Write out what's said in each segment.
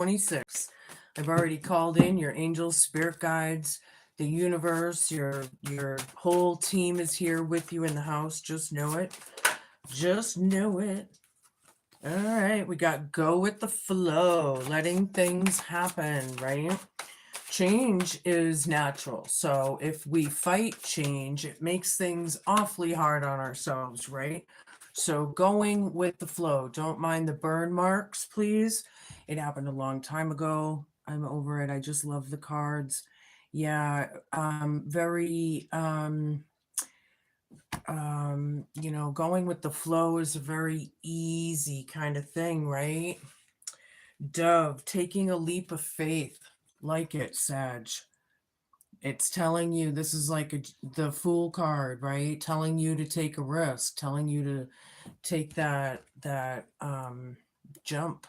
26. I've already called in your angels, spirit guides, the universe, your whole team is here with you in the house. Just know it. Just know it. All right, we got go with the flow, letting things happen, right? Change is natural. So if we fight change, it makes things awfully hard on ourselves, right? So going with the flow. Don't mind the burn marks, please. It happened a long time ago. I'm over it. I just love the cards. Yeah, very going with the flow is a very easy kind of thing, right? Dove, taking a leap of faith. Like it, Sag. It's telling you this is like the Fool card, right? Telling you to take a risk, telling you to take that jump,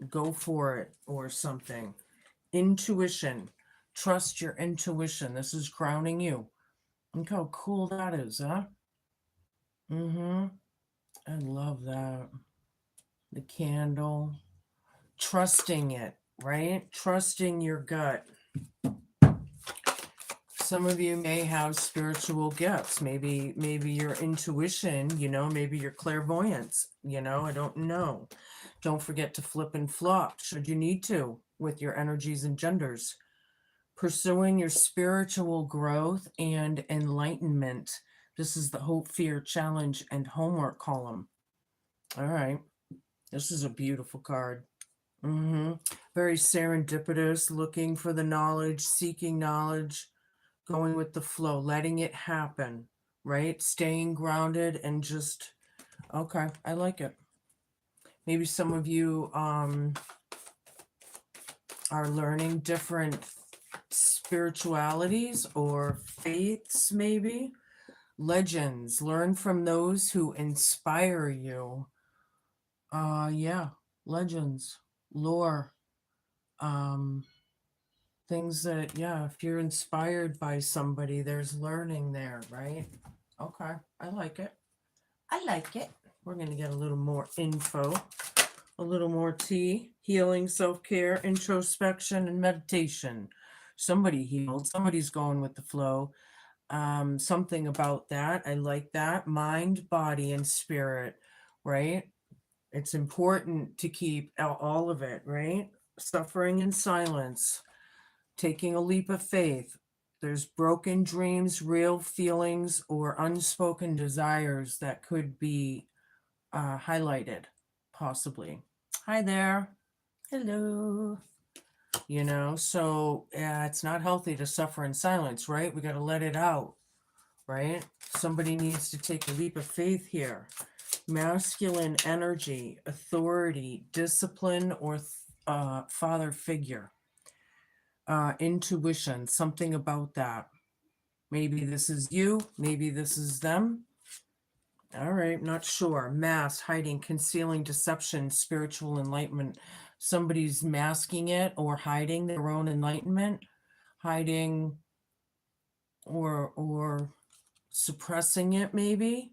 go for it or something. Intuition, trust your intuition. This is crowning you. Look how cool that is, huh? I love that. The candle, trusting it, right? Trusting your gut. Some of you may have spiritual gifts. Maybe your intuition, maybe your clairvoyance, I don't know. Don't forget to flip and flop should you need to with your energies and genders. Pursuing your spiritual growth and enlightenment. This is the hope, fear, challenge, and homework column. All right. This is a beautiful card. Very serendipitous, looking for the knowledge, seeking knowledge, going with the flow, letting it happen, right? Staying grounded and just, okay, I like it. Maybe some of you are learning different spiritualities or faiths, maybe. Legends, learn from those who inspire you. Yeah, legends, lore, things that, yeah, if you're inspired by somebody, there's learning there, right? Okay, I like it. I like it. We're going to get a little more info, a little more tea, healing, self-care, introspection, and meditation. Somebody healed, somebody's going with the flow. Something about that. I like that. Mind, body, and spirit, right? It's important to keep all of it, right? Suffering in silence, taking a leap of faith. There's broken dreams, real feelings, or unspoken desires that could be highlighted, possibly. Hi there. Hello. So it's not healthy to suffer in silence, right? We got to let it out, right? Somebody needs to take a leap of faith here. Masculine energy, authority, discipline, or father figure. Intuition, something about that. Maybe this is you, maybe this is them. All right, not sure. Mask, hiding, concealing, deception, spiritual enlightenment. Somebody's masking it or hiding their own enlightenment, hiding or suppressing it, maybe.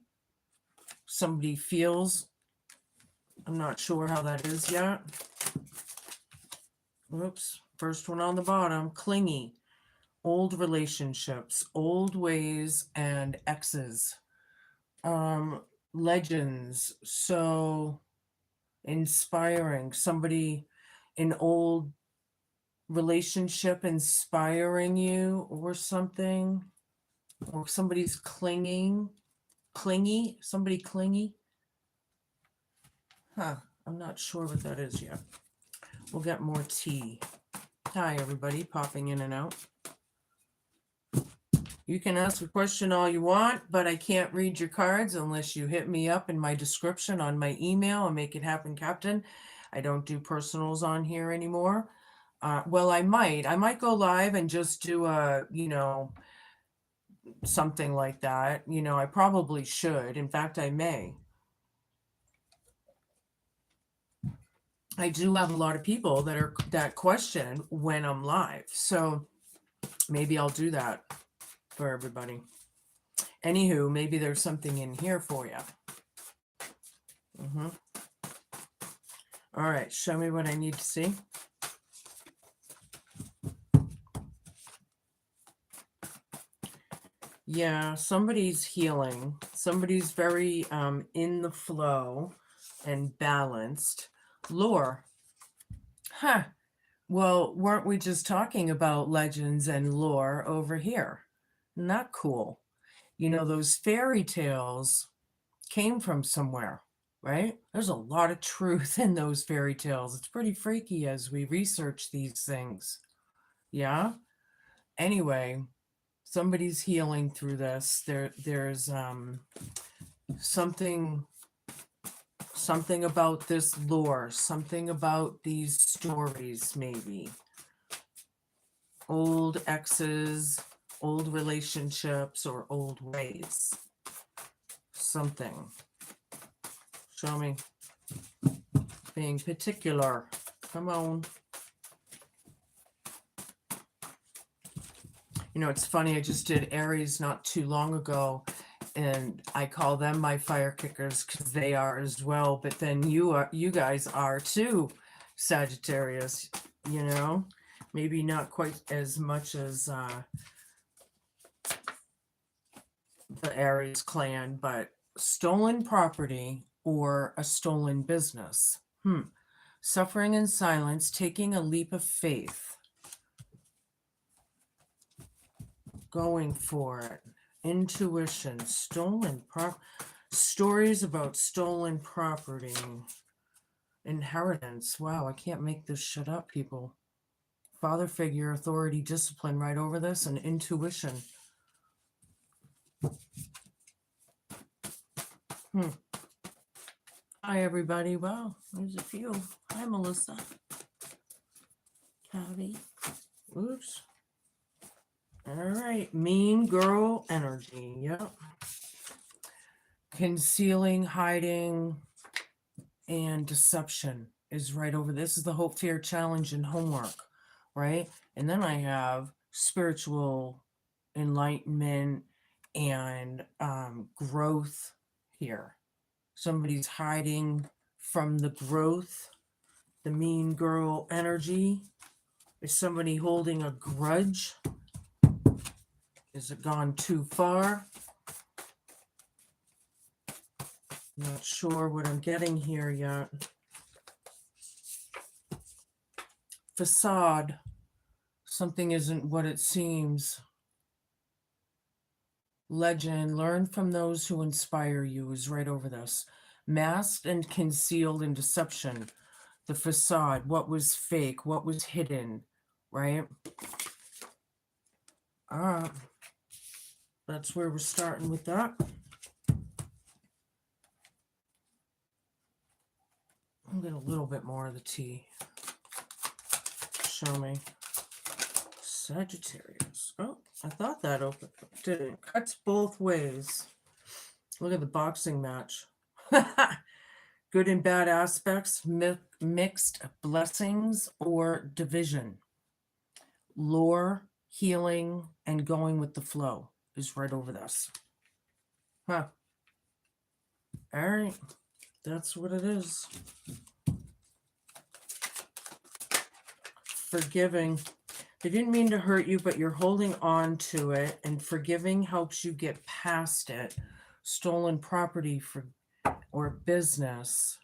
Somebody feels, I'm not sure how that is yet. Whoops, first one on the bottom, clingy, old relationships, old ways, and exes. Legends, so inspiring, somebody, an old relationship inspiring you or something, or somebody's clingy, somebody clingy. I'm not sure what that is yet. We'll get more tea. Hi, everybody, popping in and out. You can ask a question all you want, but I can't read your cards unless you hit me up in my description on my email and make it happen, Captain. I don't do personals on here anymore. Well, I might go live and just do something like that. I probably should. In fact, I may. I do have a lot of people that question when I'm live. So maybe I'll do that for everybody. Anywho, maybe there's something in here for you. All right, show me what I need to see. Yeah, somebody's healing. Somebody's very in the flow and balanced. Lore. Huh. Well, weren't we just talking about legends and lore over here? Not cool. You know, those fairy tales came from somewhere, right? There's a lot of truth in those fairy tales. It's pretty freaky as we research these things. Yeah? Anyway, somebody's healing through this. There's something about this lore, something about these stories, maybe. Old exes, old relationships, or old ways. Something. Show me. Being particular. Come on. You know, it's funny, I just did Aries not too long ago, and I call them my fire kickers because they are as well. But then you guys are too, Sagittarius, you know? Maybe not quite as much as the Aries clan, but stolen property or a stolen business. Suffering in silence, taking a leap of faith. Going for it. Intuition, stolen stories about stolen property. Inheritance. Wow, I can't make this shit up, people. Father figure, authority, discipline right over this, and intuition. Hi, everybody. Wow, there's a few. Hi, Melissa. Howdy. Oops. All right. Mean girl energy. Yep. Concealing, hiding, and deception is right over. This is the hope, fear, challenge, and homework, right? And then I have spiritual enlightenment and growth here. Somebody's hiding from the growth, the mean girl energy. Is somebody holding a grudge? Is it gone too far? Not sure what I'm getting here yet. Facade. Something isn't what it seems. Legend. Learn from those who inspire you is right over this. Masked and concealed in deception. The facade. What was fake? What was hidden? Right? That's where we're starting with that. I'll get a little bit more of the tea. Show me. Sagittarius. Oh, I thought that opened. Didn't. Cuts both ways. Look at the boxing match. Good and bad aspects, mixed blessings or division. Lore, healing, and going with the flow is right over this. All right. That's what it is. Forgiving. They didn't mean to hurt you, but you're holding on to it, and forgiving helps you get past it. Stolen property or business.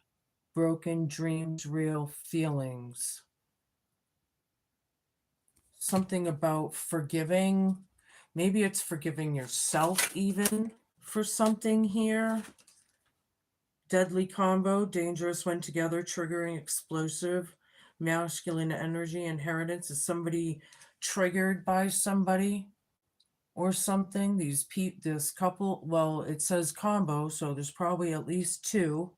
Broken dreams, real feelings. Something about forgiving. Maybe it's forgiving yourself even for something here. Deadly combo, dangerous when together, triggering, explosive, masculine energy, inheritance. Is somebody triggered by somebody or something? This couple, well, it says combo, so there's probably at least two,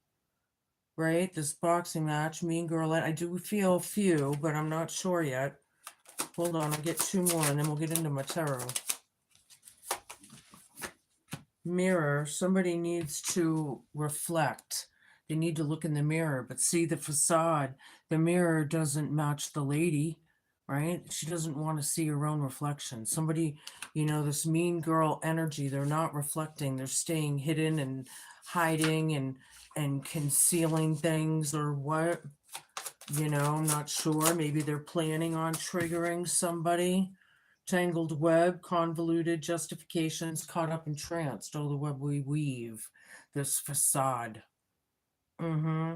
right? This boxing match, mean girl. I do feel a few, but I'm not sure yet. Hold on, I'll get two more and then we'll get into my tarot. Mirror, somebody needs to reflect. They need to look in the mirror, but see the facade. The mirror doesn't match the lady, right? She doesn't want to see her own reflection. Somebody, you know, this mean girl energy, they're not reflecting. They're staying hidden and hiding and concealing things or what. You know, I'm not sure. Maybe they're planning on triggering somebody. Tangled web, convoluted justifications, caught up in trance. Oh, the web we weave, this facade. Mm-hmm.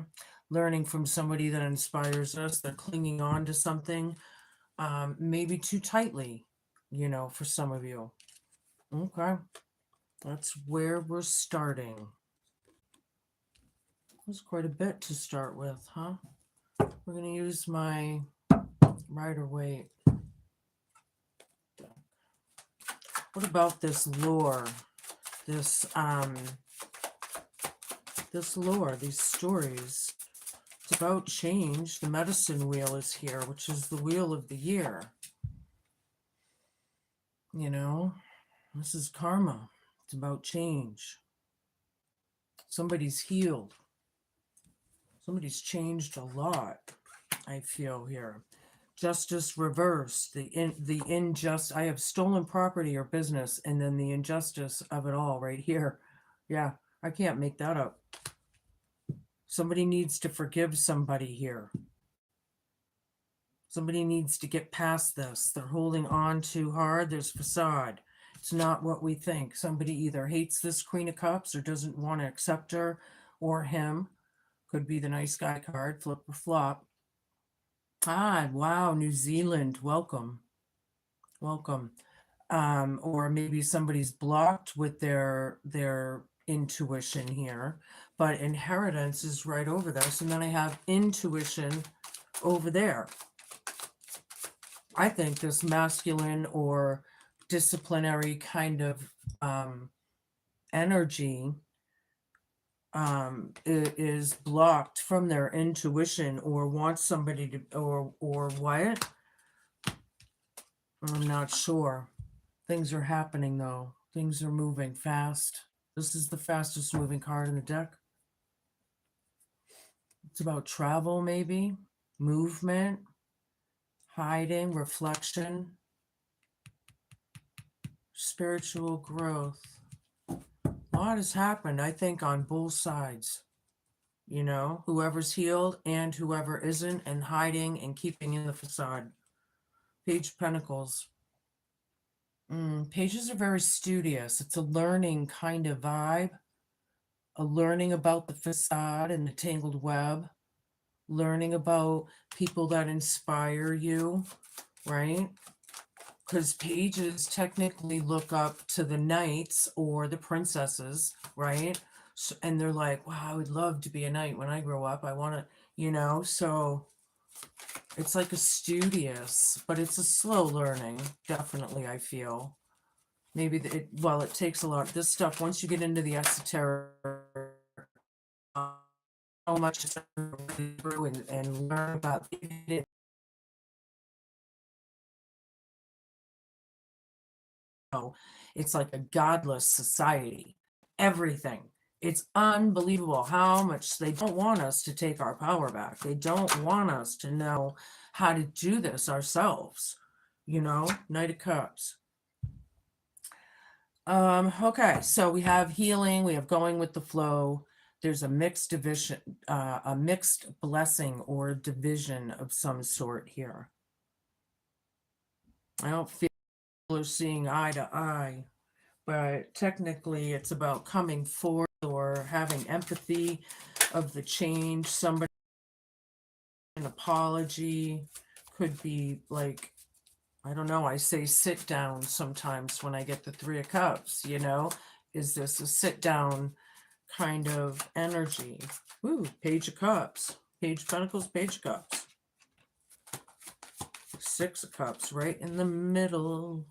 Learning from somebody that inspires us. They're clinging on to something, maybe too tightly, you know, for some of you. Okay. That's where we're starting. There's quite a bit to start with, huh? We're going to use my Rider-Waite. What about this lore? This lore, these stories. It's about change. The medicine wheel is here, which is the wheel of the year. You know, this is karma. It's about change. Somebody's healed. Somebody's changed a lot, I feel here. Justice reversed. The injustice. I have stolen property or business, and then the injustice of it all right here. Yeah, I can't make that up. Somebody needs to forgive somebody here. Somebody needs to get past this. They're holding on too hard. There's facade. It's not what we think. Somebody either hates this Queen of Cups or doesn't want to accept her or him. Could be the nice guy card, flip or flop. Ah, wow, New Zealand, welcome. Welcome. Or maybe somebody's blocked with their intuition here, but inheritance is right over this. And then I have intuition over there. I think this masculine or disciplinary kind of energy is blocked from their intuition or wants somebody to, or what? I'm not sure. Things are happening though. Things are moving fast. This is the fastest moving card in the deck. It's about travel, maybe, movement, hiding, reflection, spiritual growth. A lot has happened, I think, on both sides. You know, whoever's healed and whoever isn't, and hiding and keeping in the facade. Page of Pentacles. Pages are very studious. It's a learning kind of vibe. A learning about the facade and the tangled web. Learning about people that inspire you, right? Because pages technically look up to the knights or the princesses, right? So, and they're like, wow, I would love to be a knight when I grow up. I want to, you know, so it's like a studious, but it's a slow learning, definitely, I feel. Maybe it takes a lot. This stuff, once you get into the esoteric, so much to through and learn about it. It's like a godless society. Everything. It's unbelievable how much they don't want us to take our power back. They don't want us to know how to do this ourselves. You know, Knight of Cups. Okay, so we have healing, we have going with the flow. There's a mixed division, a mixed blessing or division of some sort here. I don't feel we're seeing eye to eye, but technically it's about coming forth or having empathy of the change. Somebody, an apology could be like, I don't know, I say sit down sometimes when I get the Three of Cups, you know? Is this a sit down kind of energy? Ooh, Page of Cups, Page of Pentacles, Page of Cups. Six of Cups right in the middle.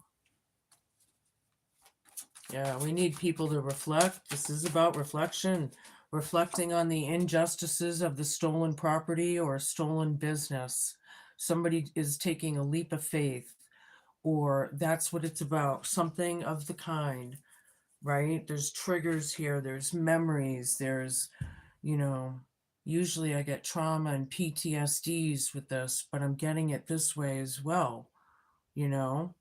Yeah, we need people to reflect. This is about reflection, reflecting on the injustices of the stolen property or stolen business. Somebody is taking a leap of faith, or that's what it's about, something of the kind, right? There's triggers here, there's memories, there's, you know, usually I get trauma and PTSDs with this, but I'm getting it this way as well, you know?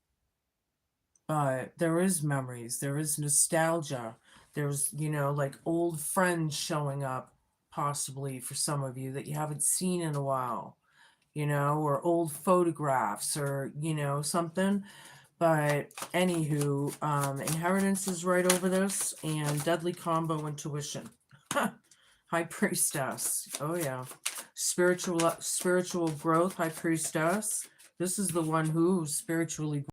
But there is memories, there is nostalgia, there's, you know, like old friends showing up possibly for some of you that you haven't seen in a while. you know, or old photographs or, you know, something. But anywho, inheritance is right over this, and deadly combo intuition. High priestess. Oh yeah. Spiritual growth, high priestess. This is the one who's spiritually